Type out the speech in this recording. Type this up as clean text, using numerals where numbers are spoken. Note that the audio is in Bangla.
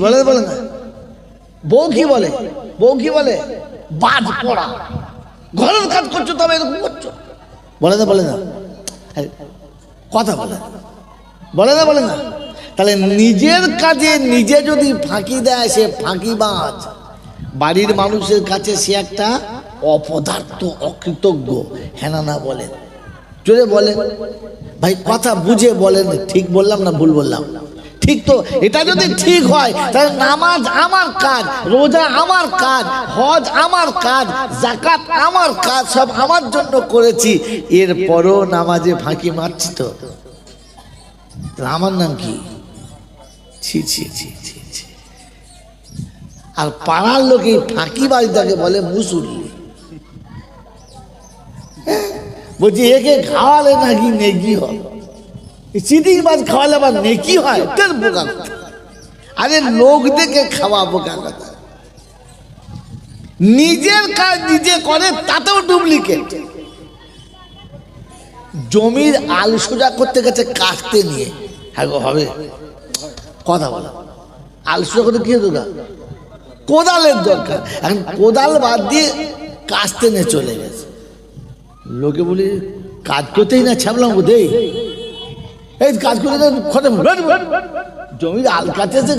বলে বলে না বউ কি বলে, বউ কি বলে বাজ পড়া, ঘরের কাজ করছো তবে এরকম করছো, বলে না বলে না কথা বলে বলে না বলে না। তাহলে নিজের কাজে নিজে যদি ফাঁকি দেয় সে ফাঁকিবাজ, বাড়ির মানুষের কাছে সে একটা অপদার্থ অকৃতজ্ঞ। হ্যাঁ না বলেন, জোরে বলেন ভাই, কথা বুঝে বলেন, ঠিক বললাম না ভুল বললাম? ঠিক তো? এটা যদি ঠিক হয় তাহলে নামাজ আমার কাজ, রোজা আমার কাজ, হজ আমার কাজ, যাকাত আমার কাজ, সব আমার জন্য করেছি, এরপরও নামাজে ফাঁকি মারছি তো আমার নাম কি? ছি ছি ছি ছি ছি। আর পাড়ার লোকে ফাঁকিবাজটাকে বলে মুসুরি। বলছি একে খাওয়ালে নাকি নেকি হয়, চিটিং মাছ খাওয়ালে আবার নেকি হয়? বোকা কথা। আরে লোক দেখে খাওয়া বোকা কথা। নিজের কাজ নিজে করে তাতেও ডুপ্লিকেট। জমির আল সোজা করতে গেছে কাটতে নিয়ে, হ্যাঁ গো হবে কথা বলা, আল সোজা করতে কি দরকার? কোদালের দরকার। এখন কোদাল বাদ দিয়ে কাটতে নিয়ে চলে গেছে। লোকে বলি কাজ করতেই না ছাপলাম দেই, এই কাজ করে খতম, জমির আল কাটতেছে।